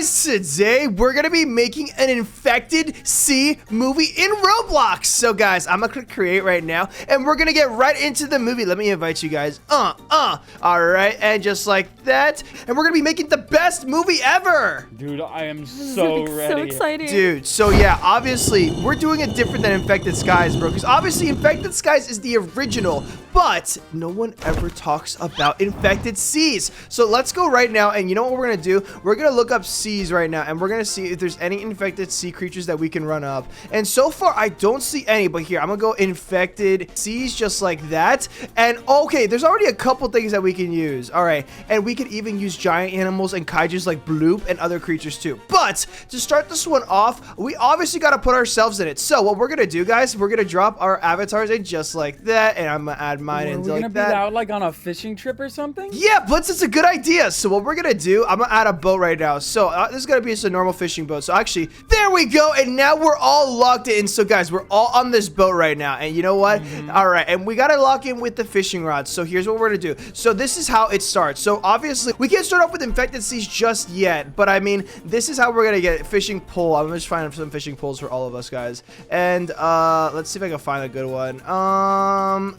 guys, today we're gonna be making an infected sea movie in Roblox. So guys, I'm gonna click create right now and we're gonna get right into the movie. Let me invite you guys. All right, and just like that, and we're gonna be making the best movie ever. Dude, I am so ready. So exciting. Dude, so yeah, obviously we're doing it different than Infected Skies, bro, because obviously Infected Skies is the original, but no one ever talks about infected seas. So let's go right now, and you know what we're gonna do? We're gonna look up seas right now, and we're gonna see if there's any infected sea creatures that we can run up. And so far, I don't see any, but here, I'm gonna go infected seas just like that. And okay, there's already a couple things that we can use. All right, and we could even use giant animals and kaijus like Bloop and other creatures too. But to start this one off, we obviously gotta put ourselves in it. So what we're gonna do, guys, we're gonna drop our avatars in just like that, and I'm gonna add mine in like that. We're gonna be out like on a fishing trip or something? Yeah, Blitz, it's a good idea. So what we're gonna do, I'm gonna add a boat right now. So this is gonna be just a normal fishing boat. So actually, there we go. And now we're all locked in. So guys, we're all on this boat right now. And you know what? All right, and we gotta lock in with the fishing rods. So here's what we're gonna do. So this is how it starts. So obviously, we can't start off with infected seas just yet. But I mean, this is how we're gonna get fishing pole. I'm just finding some fishing poles for all of us, guys. And let's see if I can find a good one.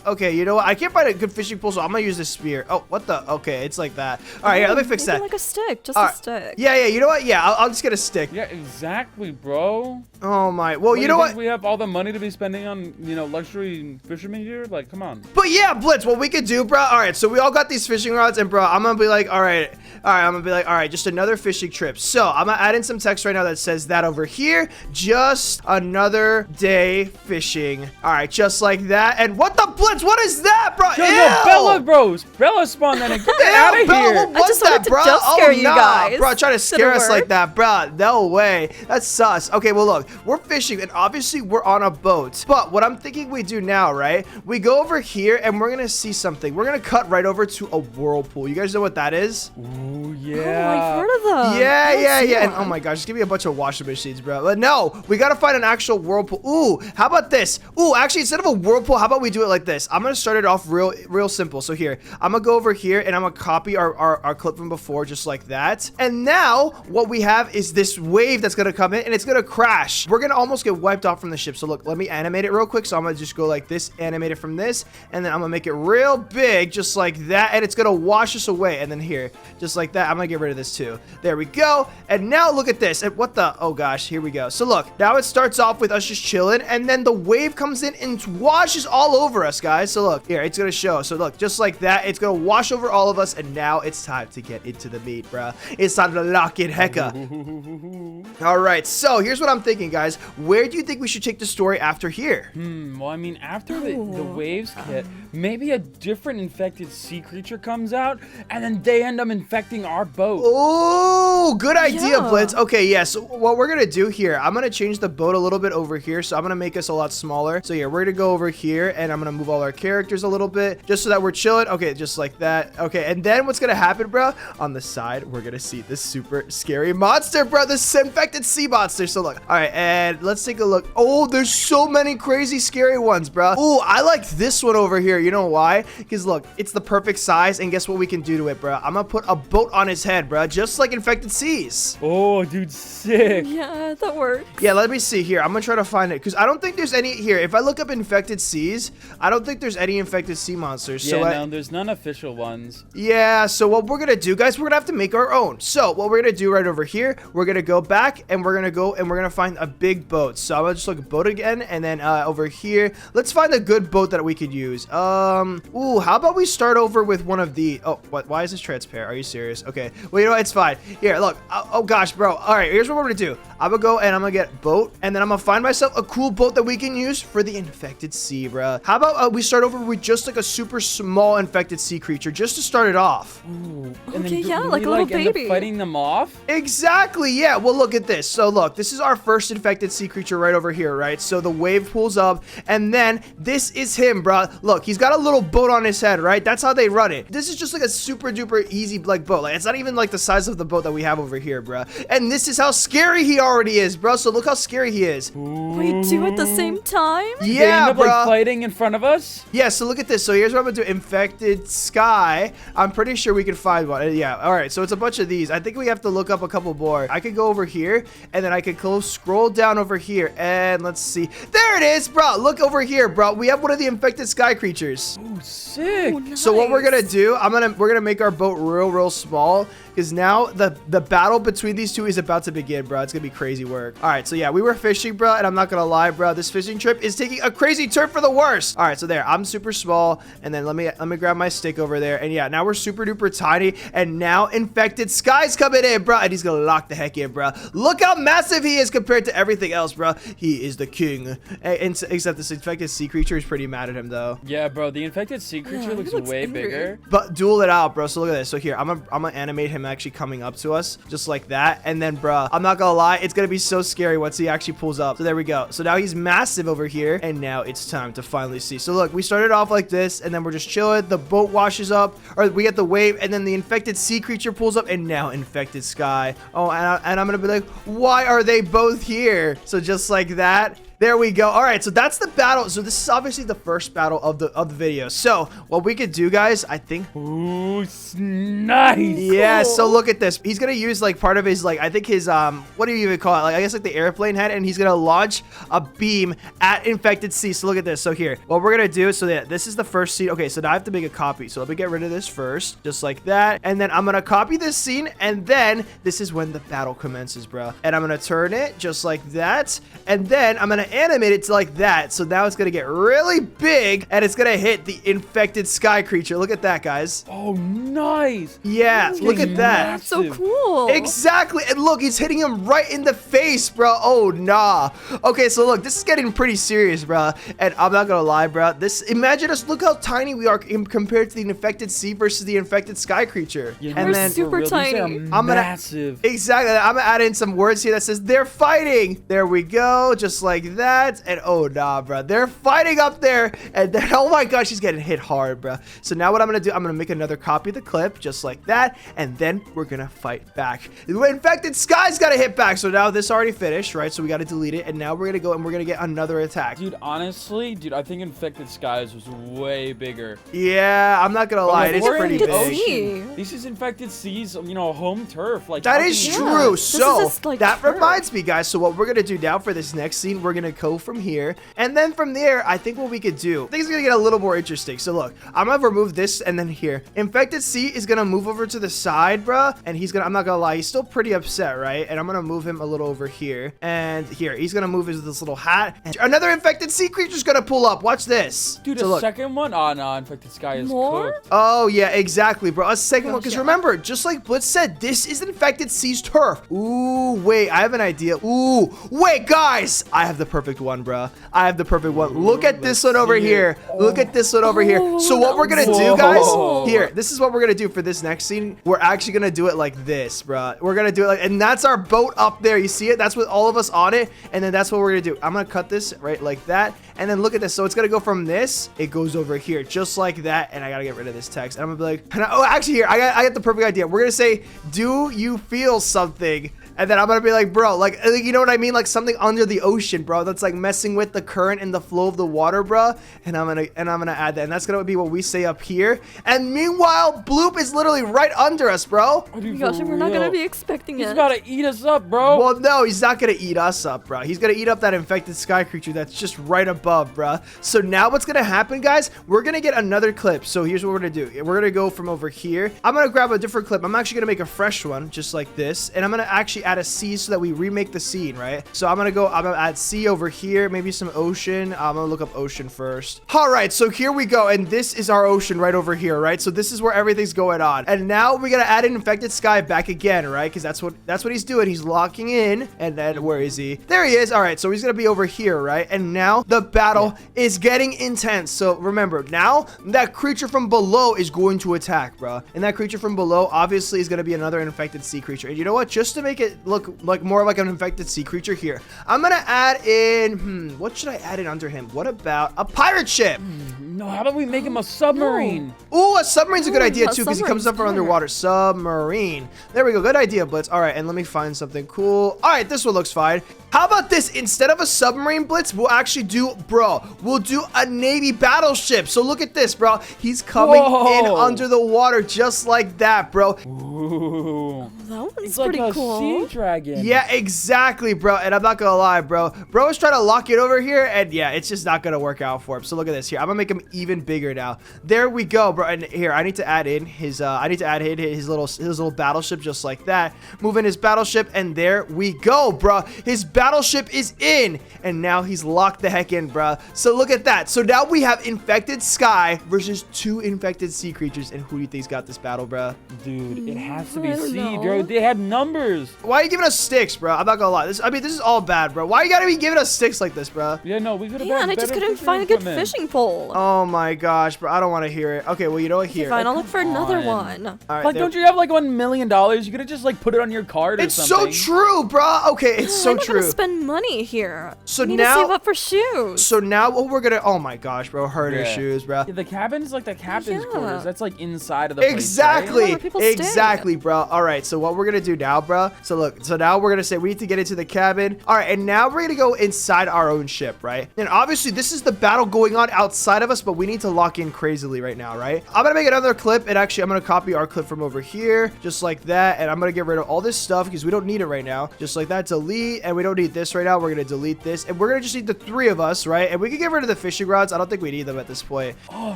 Okay, you know what? I can't find a good fishing pole, so I'm gonna use this spear. Oh, what the? Okay, it's like that. All right, here, let me fix that. Like a stick, just a stick. Yeah, you know what? Yeah, I'll just get a stick. Yeah, exactly, bro. Oh my. Well, you know what? We have all the money to be spending on, you know, luxury fishermen here. Like, come on. But yeah, Blitz, what we could do, bro. All right, so we all got these fishing rods, and bro, I'm gonna be like, all right, I'm gonna be like, all right, just another fishing trip. So I'm gonna add in some text right now that says that over here, just another day fishing. All right, just like that. And what the Blitz? What is that, bro? Yo, Bella, bros. Bella spawned that and get out of Bella, here. what was that, bro? Jump scare you guys. Bro, trying to scare us like that, bro. No way. That's sus. Okay, well, look, we're fishing, and obviously we're on a boat. But what I'm thinking we do now, right? We go over here, and we're gonna see something. We're gonna cut right over to a whirlpool. You guys know what that is? Ooh, Oh, yeah. I've heard of them. Yeah. And oh my gosh, just give me a bunch of washing machines, bro. But no, we gotta find an actual whirlpool. Ooh, how about this? Ooh, actually, instead of a whirlpool, how about we do it like this? I'm gonna start it off real simple. So here, I'm gonna go over here and I'm gonna copy our clip from before, just like that. And now what we have is this wave that's gonna come in and it's gonna crash. We're gonna almost get wiped off from the ship. So look, let me animate it real quick. So I'm gonna just go like this, animate it from this, and then I'm gonna make it real big, just like that, and it's gonna wash us away. And then here, just like that, I'm gonna get rid of this too. There we go. And now look at this. And what the? Oh gosh, here we go. So look, now it starts off with us just chilling, and then the wave comes in and washes all over us, guys. So look, here, it's gonna show. So look, just like that, it's gonna wash over all of us, and now it's time to get into the meat, bruh. It's time to lock in Hecka. All right, so here's what I'm thinking, guys. Where do you think we should take the story after here? Well, I mean, after the waves hit, maybe a different infected sea creature comes out, and then they end up infecting our boat. Oh, good idea, Yeah. Blitz. Okay, yeah, so what we're gonna do here, I'm gonna change the boat a little bit over here, so I'm gonna make us a lot smaller. So yeah, we're gonna go over here, and I'm gonna move all our characters a little bit, just so that we're chilling. Okay, just like that. Okay, and then what's gonna happen, bro? On the side, we're gonna see this super scary monster, bro, this infected sea monster. So look, all right, and let's take a look. Oh, there's so many crazy scary ones, bro. Oh, I like this one over here. You know why? Because look, it's the perfect size, and guess what we can do to it, bro? I'm gonna put a boat on his head, bro, just like infected seas. Oh, dude, sick. Yeah, that works. Yeah, let me see here. I'm gonna try to find it because I don't think there's any here. If I look up infected seas, I don't think there's any infected sea monsters. Yeah, So no, there's none official ones. yeah, so what we're gonna do, guys, we're gonna have to make our own. So what we're gonna do right over here, we're gonna go back and we're gonna go and we're gonna find a big boat. So I'm gonna just look at boat again, and then over here, let's find a good boat that we could use. Ooh, how about we start over with one of the? Oh, what? Why is this transparent? Are you serious? Okay, well, you know what? It's fine. Here, look. Oh gosh, bro. All right, here's what we're gonna do. I'm gonna go and I'm gonna get boat, and then I'm gonna find myself a cool boat that we can use for the infected sea, bro. How about we start over with just like a super small infected sea creature, just to start it off? Ooh. Okay, yeah, do like we, a little end up baby. fighting them off? Exactly, yeah. Well, look at this. So look, this is our first infected sea creature right over here, right? So the wave pulls up, and then this is him, bro. Look, he's got a little boat on his head, right? That's how they run it. This is just like a super duper easy like boat. Like, it's not even like the size of the boat that we have over here, bro. And this is how scary he already is, bro. So look how scary he is. Wait, two at the same time? They Yeah, end up bro. like fighting in front of us. Yeah, so look at this. So here's what I'm gonna do. Infected Sky. I'm pretty sure we can find one. Yeah, all right. So it's a bunch of these. I think we have to look up a couple more. I could go over here, and then I could scroll down over here, and let's see. There it is, bro. Look over here, bro. We have one of the infected sky creatures. Oh, sick. Oh, nice. So what we're gonna do, we're gonna make our boat real small, because now the battle between these two is about to begin, bro. It's gonna be crazy work. All right, so yeah, we were fishing, bro, and I'm not gonna lie, bro. This fishing trip is taking a crazy turn for the worse. All right, so there, I'm super small, and then let me grab my stick over there, and yeah, now we're super duper tiny, and now infected Sky's coming in, bro, and he's gonna lock the heck in, bro. Look how massive he is compared to everything else, bro. He is the king. Except this infected sea creature is pretty mad at him, though. Yeah, bro, the infected sea creature he looks looks way angry. bigger. But duel it out, bro. So look at this. So here, I'm gonna animate him actually coming up to us, just like that. And then, bro, I'm not gonna lie, it's gonna be so scary once he actually pulls up. So there we go. So now he's massive over here, and now it's time to finally see. So look, we started off like this, and then we're just chilling. The boat washes up, or we get the wave, and then the infected sea creature pulls up, and now infected Sky. Oh, and I'm gonna be like, why are they both here? So just like that. There we go. All right, so that's the battle. So this is obviously the first battle of the video. So what we could do, guys, I think. Ooh, nice. Yeah. Cool. So look at this. He's gonna use like part of his like I think his what do you even call it? Like I guess like the airplane head, and he's gonna launch a beam at infected sea. So look at this. So here, what we're gonna do. So yeah, this is the first scene. Okay, so now I have to make a copy. So let me get rid of this first, just like that, and then I'm gonna copy this scene, and then this is when the battle commences, bro. And I'm gonna turn it just like that, and then I'm gonna animate it to like that. So now it's gonna get really big, and it's gonna hit the infected sky creature. Look at that, guys. Oh, nice. Yeah, look at that. That's so cool. Exactly. And look, he's hitting him right in the face, bro. Oh, nah. Okay, so look, this is getting pretty serious, bro. And I'm not gonna lie, bro. Imagine us, look how tiny we are compared to the infected sea versus the infected sky creature. Yeah, and We're then super These are tiny. I'm gonna- massive. exactly. I'm gonna add in some words here that says they're fighting. There we go, just like that. And oh nah, bro, they're fighting up there. And then oh my gosh, he's getting hit hard, bro. So now what I'm gonna do, I'm gonna make another copy of the clip, just like that, and then we're gonna fight back. The infected Sky's gotta hit back. So now this already finished, right? So we gotta delete it, and now we're gonna go and we're gonna get another attack. Dude, honestly, I think infected skies was way bigger. Yeah, I'm not gonna lie, it is We're in pretty the big. Sea. This is infected seas, home turf. Like That how is can you- Yeah, true. this So is just, like, that turf. reminds me, guys. So what we're gonna do now for this next scene, we're gonna go from here, and then from there, I think what we could do, things are gonna get a little more interesting. So look, I'm gonna remove this, and then here, infected sea is gonna move over to the side, bruh, and I'm not gonna lie, he's still pretty upset, right? And I'm gonna move him a little over here, and here, he's gonna move this little hat, and another infected sea creature's gonna pull up. Watch this. Dude, so a look. second one? Oh, no, infected sky is More? cooked. Oh, yeah, exactly, bro. A second one, because Gotcha. remember, just like Blitz said, this is infected sea's turf. Ooh, wait, I have an idea. Ooh, wait, guys, I have the perfect one, bro. I have the perfect one. Look at this one over see it. here. Look at this one over here. So what we're gonna do, Whoa. guys, here, this is what we're gonna do for this next scene. We're actually gonna do it like this, bro. We're gonna do it like, and that's our boat up there. You see it? That's with all of us on it, and then that's what we're gonna do. I'm gonna cut this right like that, and then look at this. So it's gonna go from this, it goes over here, just like that, and I gotta get rid of this text. And I'm gonna be like, oh, actually, here, I got the perfect idea. We're gonna say, do you feel something? And then I'm gonna be like, bro, like, you know what I mean? Like something under the ocean, bro. That's like messing with the current and the flow of the water, bro. And I'm gonna add that, and that's gonna be what we say up here. And meanwhile, Bloop is literally right under us, bro. Oh, Oh dude, my gosh, for and we're not gonna real. be expecting He's it. gotta eat us up, bro. Well, no, he's not gonna eat us up, bro. He's gonna eat up that infected sky creature that's just right above, bro. So now what's gonna happen, guys? We're gonna get another clip. So here's what we're gonna do. We're gonna go from over here. I'm gonna grab a different clip. I'm actually gonna make a fresh one, just like this. And I'm gonna actually add a sea so that we remake the scene, right? So I'm gonna add sea over here, maybe some ocean. I'm gonna look up ocean first. All right, so here we go. And this is our ocean right over here, right? So this is where everything's going on. And now we gotta add an infected sky back again, right? Because that's what he's doing. He's locking in. And then where is he? There he is. All right, so he's gonna be over here, right? And now the battle is getting intense. So remember, now that creature from below is going to attack, bro. And that creature from below obviously is gonna be another infected sea creature. And you know what? Just to make it look like more like an infected sea creature here, I'm gonna add in, what should I add in under him? What about a pirate ship? No, how about we make him a submarine? Ooh, a submarine's a good idea a too, because he comes submarine's up from smart. underwater. Submarine. There we go. Good idea, Blitz. All right, and let me find something cool. All right, this one looks fine. How about this? Instead of a submarine, Blitz, we'll actually do, we'll do a Navy battleship. So look at this, bro. He's coming in under the water just like that, bro. Ooh. That one's It's like pretty a cool. sea dragon. Yeah, exactly, bro. And I'm not gonna lie, bro. Bro is trying to lock it over here, and yeah, it's just not gonna work out for him. So look at this here. I'm gonna make him even bigger now. There we go, bro. And here, I need to add in his his little battleship just like that. Move in his battleship, and there we go, bro. His battleship is in, and now he's locked the heck in, bro. So look at that. So now we have infected sky versus 2 infected sea creatures, and who do you think's got this battle, bro? Dude, it has to I be don't sea, know. bro. They had numbers. Why are you giving us sticks, bro? I'm not gonna lie. This is all bad, bro. Why you gotta be giving us sticks like this, bro? Yeah, no, we could have Yeah, had and I just better couldn't fishing find a good equipment. fishing pole. Oh my gosh, bro. I don't want to hear it. Okay, well, you know what? Here. Fine, I'll look for another on. one. All right, Like, there- don't you have like $1 million? You could have just like put it on your card or It's something. so true, bro. Okay, it's so I'm not true. gonna spend money here. So I need now- to save up for shoes. So now what we're gonna, oh my gosh, bro, herder Yeah. shoes, bro. Yeah, the cabin's like the captain's Yeah. quarters. That's like inside of the place, right? Exactly, Where people stay. exactly, bro. All right, so what we're gonna do now, bro? So look, so now we're gonna say we need to get into the cabin. All right, and now we're gonna go inside our own ship, right? And obviously this is the battle going on outside of us, but we need to lock in crazily right now, right? I'm gonna make another clip, and actually I'm gonna copy our clip from over here, just like that, and I'm gonna get rid of all this stuff because we don't need it right now. Just like that, delete, and we don't need this right now. We're gonna delete this, and we're gonna just need the 3 of us, right? And we can get rid of the fishing rods. I don't think we need them at this point. Oh,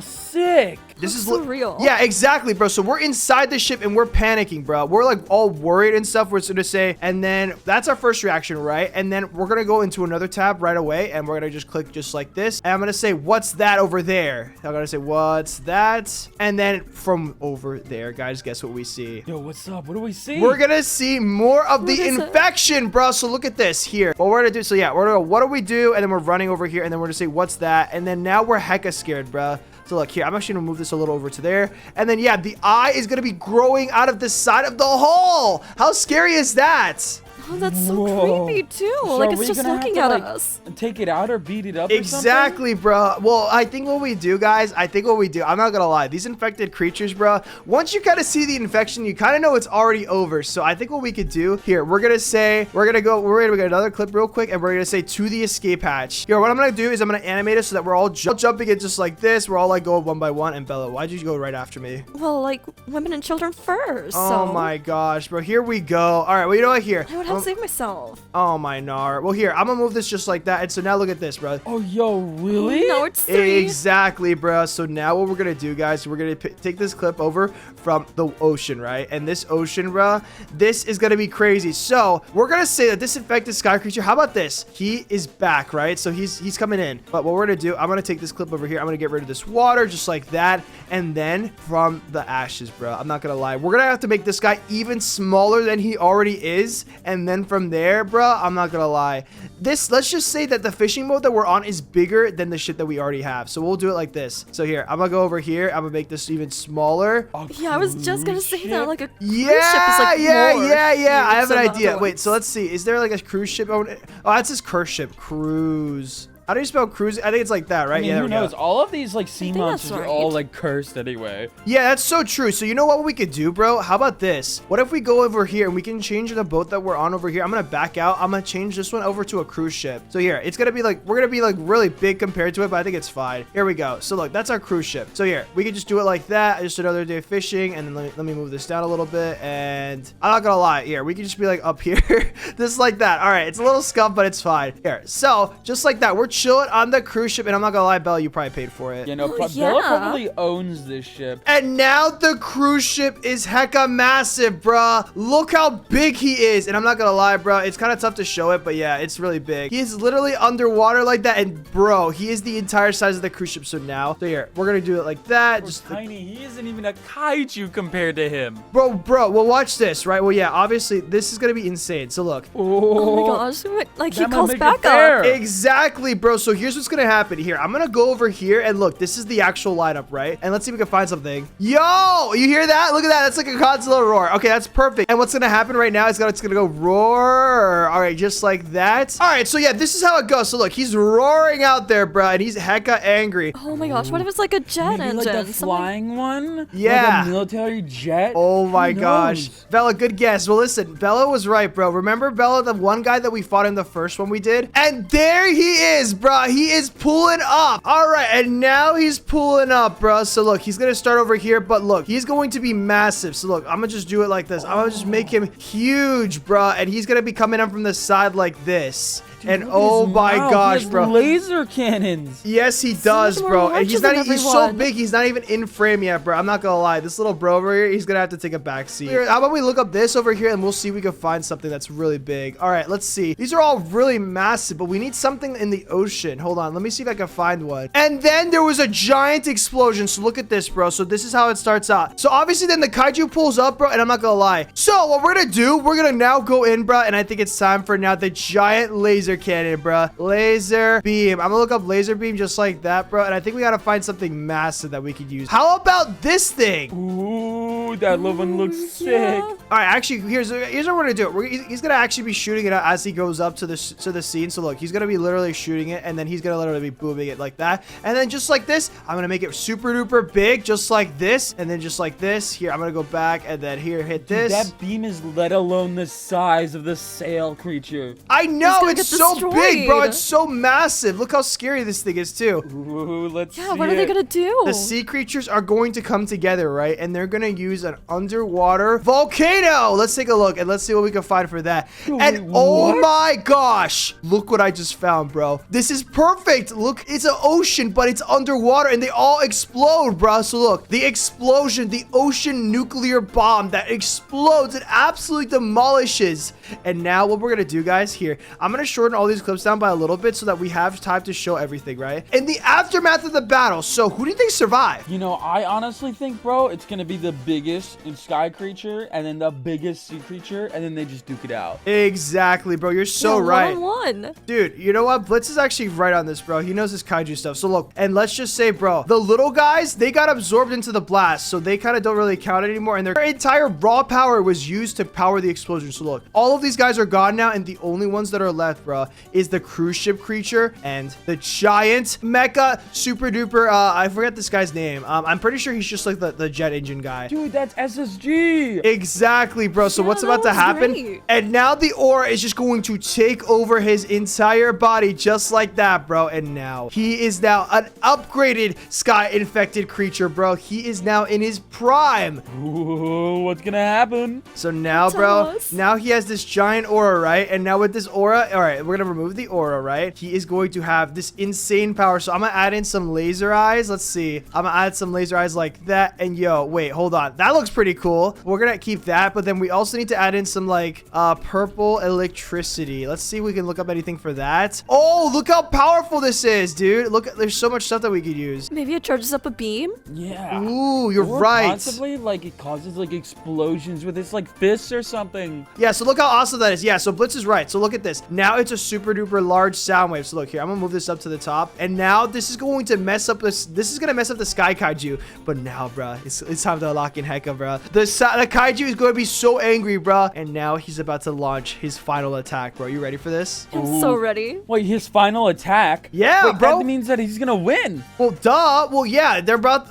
sick. This is so real. Yeah, exactly, bro. So we're inside the ship and we're panicking, bro. We're like all worried and stuff. We're gonna say, and then that's our first reaction, right? And then we're gonna go into another tab right away, and we're gonna just click just like this. And I'm gonna say, what's that over there? I'm gonna say, what's that? And then from over there, guys, guess what we see? Yo, what's up? What do we see? We're gonna see more of the What is it? infection, bro. So look at this here. What we're gonna do, so yeah, we're gonna go, what do we do? And then we're running over here, and then we're gonna say, what's that? And then now we're hecka scared, bro. So look here, I'm actually gonna move this a little over to there. And then yeah, the eye is gonna be growing out of the side of the hole. How scary is that? Oh, that's so Whoa. creepy too. So like are it's we just gonna have looking to, at like, us. Take it out or beat it up Exactly, bro. Well, I think what we do, guys, I'm not gonna lie, these infected creatures, bro, once you kind of see the infection, you kind of know it's already over. So I think what we could do here, we're gonna get another clip real quick, and we're gonna say to the escape hatch. Here, what I'm gonna do is I'm gonna animate it so that we're all jumping in just like this. We're all like going one by one. And Bella, why'd you go right after me? Well, like women and children first. Oh so my gosh, bro. Here we go. All right, well, you know what? Here. I would have to save myself. Oh my nar. Well, here, I'm gonna move this just like that. And so now look at this, bro. Oh, yo, really? No, it's 3. Exactly, bro. So now what we're gonna do, guys, we're gonna take this clip over from the ocean, right? And this ocean, bro, this is gonna be crazy. So we're gonna say that this infected sky creature, how about this? He is back, right? So he's coming in. But what we're gonna do, I'm gonna take this clip over here. I'm gonna get rid of this water just like that. And then from the ashes, bro, I'm not gonna lie, we're gonna have to make this guy even smaller than he already is. And then from there, bro, I'm not gonna lie, let's just say that the fishing mode that we're on is bigger than the shit that we already have. So we'll do it like this. So here, I'm gonna go over here, I'm gonna make this even smaller. Yeah, I was just gonna say that. Like a cruise ship is Yeah, like yeah, more yeah. I have an huge than the idea. other Wait, so ones. let's see. Is there like a cruise ship? Oh, that's his cruise ship. Cruise. How do you spell cruise? I think it's like that, right? I mean, yeah, there who we go. knows? All of these like sea think monsters that's are all right. like cursed anyway. Yeah, that's so true. So you know what we could do, bro? How about this? What if we go over here and we can change the boat that we're on over here? I'm gonna back out. I'm gonna change this one over to a cruise ship. So here, it's gonna be like, we're gonna be like really big compared to it, but I think it's fine. Here we go. So look, that's our cruise ship. So here, we can just do it like that. Just another day of fishing. And then let me move this down a little bit. And I'm not gonna lie, here, we can just be like up here. Just like that. All right, it's a little scuffed, but it's fine. Here, so just like that, we're chilling on the cruise ship. And I'm not gonna lie, Bella, you probably paid for it. You know, Oh, Bella yeah. probably owns this ship. And now the cruise ship is hecka massive, bruh. Look how big he is. And I'm not gonna lie, bro. It's kind of tough to show it, but yeah, it's really big. He is literally underwater like that. And bro, he is the entire size of the cruise ship. So now, so here, we're gonna do it like that. Just Just tiny. He isn't even a kaiju compared to him. bro, well, watch this, right? Well, yeah, obviously, this is gonna be insane. So look. Oh my gosh! Like he That might calls make it back fair. up. Exactly, bro. bro. So here's what's gonna happen here. I'm gonna go over here and look, this is the actual lineup, right? And let's see if we can find something. Yo, you hear that? Look at that. That's like a Godzilla roar. Okay, that's perfect. And what's gonna happen right now is it's gonna go roar. All right, just like that. All right, so yeah, this is how it goes. So look, he's roaring out there, bro, and he's hecka angry. Oh my gosh, what if it's like a jet Maybe engine? like the flying one? Yeah. Like a military jet? Oh my Who gosh. knows? Bella, good guess. Well, listen, Bella was right, bro. Remember Bella, the one guy that we fought in the first one we did? And there he is, bro. He is pulling up. All right, and now he's pulling up, bro. So look, he's going to start over here, but look, he's going to be massive. So look, I'm going to just do it like this. I'm going to just make him huge, bro. And he's going to be coming in from the side like this. Dude, and look at oh his my mouth. gosh, He has bro. laser cannons. Yes, he does, much more bro. And larger he's not. than He's so everyone. big. He's not even in frame yet, bro. I'm not gonna lie. This little bro over here, he's gonna have to take a back seat. Here, how about we look up this over here and we'll see if we can find something that's really big. All right, let's see. These are all really massive, but we need something in the ocean. Hold on. Let me see if I can find one. And then there was a giant explosion. So look at this, bro. So this is how it starts out. So obviously then the kaiju pulls up, bro. And I'm not gonna lie. So what we're gonna do, we're gonna now go in, bro. And I think it's time for now the giant laser cannon, bro. Laser beam. I'm gonna look up laser beam just like that, bro. And I think we gotta find something massive that we could use. How about this thing? Ooh, that little one looks sick. Yeah. All right, actually, here's what we're gonna do. He's gonna actually be shooting it out as he goes up to the scene. So look, he's gonna be literally shooting it, and then he's gonna literally be booming it like that. And then just like this, I'm gonna make it super duper big, just like this, and then just like this. Here, I'm gonna go back, and then here, hit this. That beam is let alone the size of the sail creature. I know gonna it's get so big, bro. destroyed. It's so massive. Look how scary this thing is too. Ooh, let's see Yeah, what are they it. gonna do? The sea creatures are going to come together, right? And they're going to use an underwater volcano. Let's take a look and let's see what we can find for that. Wait, And oh what? my gosh, look what I just found, bro. This is perfect. Look, it's an ocean, but it's underwater and they all explode, bro. So look, the explosion, the ocean nuclear bomb that explodes, it absolutely demolishes. And now what we're going to do, guys, here, I'm going to shorten all these clips down by a little bit so that we have time to show everything, right? In the aftermath of the battle, so who do you think survived? You know, I honestly think, bro, it's gonna be the biggest sky creature and then the biggest sea creature, and then they just duke it out. Exactly, bro. You're so Yeah, right. 1-on-1. Dude, you know what? Blitz is actually right on this, bro. He knows his kaiju stuff. So look, and let's just say, bro, the little guys, they got absorbed into the blast, so they kind of don't really count anymore, and their entire raw power was used to power the explosion. So look, all of these guys are gone now, and the only ones that are left, bro, is the cruise ship creature and the giant mecha super duper, I forget this guy's name. I'm pretty sure he's just like the jet engine guy. Dude, that's SSG. Exactly, bro. So Yeah, what's that about to was happen? great. And now the aura is just going to take over his entire body just like that, bro. And now he is now an upgraded sky infected creature, bro. He is now in his prime. Ooh, what's gonna happen? So now, Tell bro, us. now he has this giant aura, right? And now with this aura, all right, we're gonna remove the aura, right? He is going to have this insane power. So I'm gonna add in some laser eyes. Let's see. I'm gonna add some laser eyes like that. And yo, wait, hold on. That looks pretty cool. We're gonna keep that, but then we also need to add in some like purple electricity. Let's see if we can look up anything for that. Oh, look how powerful this is, dude. Look, there's so much stuff that we could use. Maybe it charges up a beam? Yeah. Ooh, you're Or right. possibly, like, it causes, like, explosions with its, like, fists or something. Yeah, so look how awesome that is. Yeah, so Blitz is right. So look at this. Now it's a super duper large sound wave. So look here, I'm gonna move this up to the top. And now this is going to mess up this. This is gonna mess up the sky kaiju. But now, bro, it's time to lock in Heka, bro. The kaiju is going to be so angry, bro. And now he's about to launch his final attack, bro. You ready for this? I'm so Ooh. ready. Wait, his final attack? Yeah, Wait, bro. That means that he's gonna win. Well, duh. Well, yeah, they're both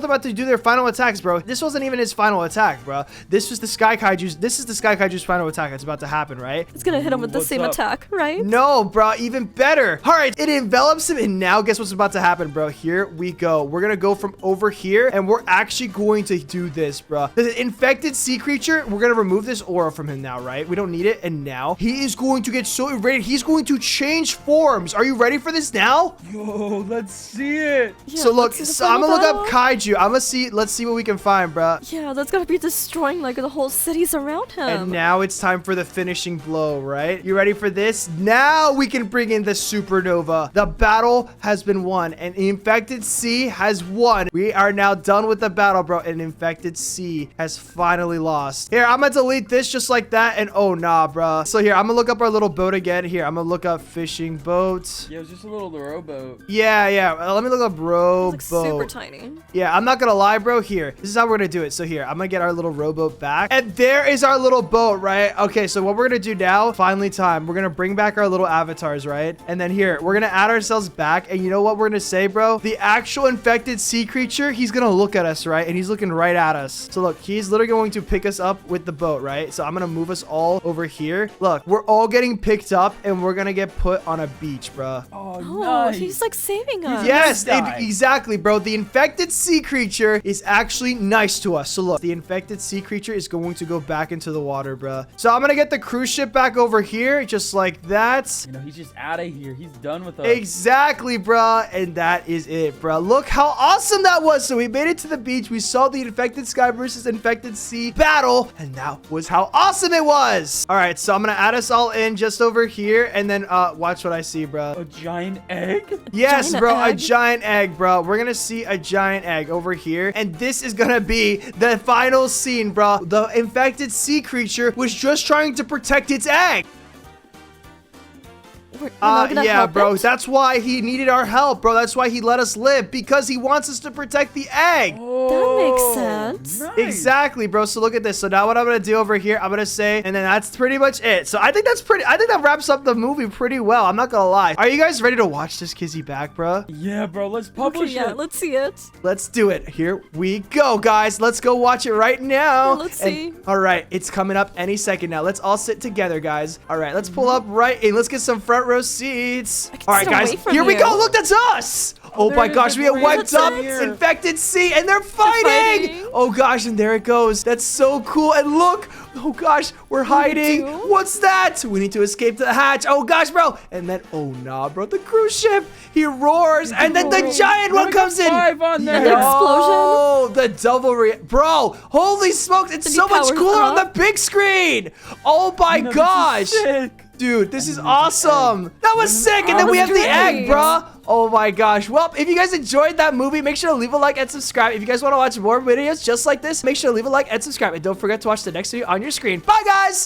about to do their final attacks, bro. This wasn't even his final attack, bro. This was the sky kaiju's. This is the sky kaiju's final attack. It's about to happen, right? It's gonna hit him with the What's same up? attack, right? No, bro, even better. All right, it envelops him, and now guess what's about to happen, bro? Here we go. We're gonna go from over here, and we're actually going to do this, bro. The infected sea creature, we're gonna remove this aura from him now, right? We don't need it, and now he is going to get so irritated. He's going to change forms. Are you ready for this now? Yo, let's see it. Yeah, So look, let's see the so I'm gonna final look up battle. kaiju. I'm gonna see. Let's see what we can find, bro. Yeah, that's gonna be destroying like the whole cities around him. And now it's time for the finishing blow, right? You ready for this? Now we can bring in the supernova. The battle has been won, and Infected Sea has won. We are now done with the battle, bro, and Infected Sea has finally lost. Here, I'm gonna delete this just like that, and oh, nah, bro. So here, I'm gonna look up our little boat again. Here, I'm gonna look up fishing boats. Yeah, it was just a little rowboat. Yeah. Let me look up rowboat. It's like super tiny. Yeah, I'm not gonna lie, bro. Here, this is how we're gonna do it. So here, I'm gonna get our little rowboat back, and there is our little boat, right? Okay, so what we're gonna do now, finally time, we're gonna bring back our little avatars, right? And then here, we're gonna add ourselves back, and you know what we're gonna say, bro? The actual infected sea creature, he's gonna look at us, right? And he's looking right at us. So look, he's literally going to pick us up with the boat, right? So I'm gonna move us all over here. Look, we're all getting picked up, and we're gonna get put on a beach, bro. Oh, Oh, nice. he's like saving us. Yes, Die. exactly, bro. The infected sea creature is actually nice to us. So look, the infected sea creature is going to go back into the water, bro. So I'm gonna get the cruise ship back over here, just like that. You know, he's just out of here. He's done with us. Exactly, bro. And that is it, bro. Look how awesome that was. So we made it to the beach. We saw the infected sky versus infected sea battle, and that was how awesome it was. All right, so I'm gonna add us all in just over here, and then watch what I see, bro. A giant egg? Yes, giant bro, a egg? giant egg, bro. We're gonna see a giant egg over here, and this is gonna be the final scene, bro. The infected sea creature was just trying to protect its egg. We're not gonna Yeah, help bro. it? That's why he needed our help, bro. That's why he let us live, because he wants us to protect the egg. That makes sense. Nice. Exactly, bro. So look at this. So now what I'm gonna do over here, I'm gonna say, and then that's pretty much it. So I think that wraps up the movie pretty well. I'm not gonna lie. Are you guys ready to watch this Kizzy back, bro? Yeah, bro. Let's Okay, publish yeah, it. let's see it. Let's do it. Here we go, guys. Let's go watch it right now. Yeah, let's see. All right, it's coming up any second now. Let's all sit together, guys. All right, let's pull up right in. Let's get some front row seats. can All right, sit guys, away from here we you. go. Look, that's us. Oh there my it is. gosh, we get They're wiped up. here. Infected sea, and they're fighting. fighting. Oh gosh, and there it goes. That's so cool. And look, oh gosh, we're hiding. do? What's that? We need to escape to the hatch. Oh gosh, bro. And then, oh nah, bro, the cruise ship. He roars, and then the giant one We got comes in. 5 on there. And the explosion. Oh, the double bro, holy smokes, it's The so new much powers cooler on the up. big screen. Oh my You know, this is gosh. sick. Dude, this is awesome. That was sick. And then we have the egg, bruh. Oh my gosh. Well, if you guys enjoyed that movie, make sure to leave a like and subscribe. If you guys want to watch more videos just like this, make sure to leave a like and subscribe. And don't forget to watch the next video on your screen. Bye, guys.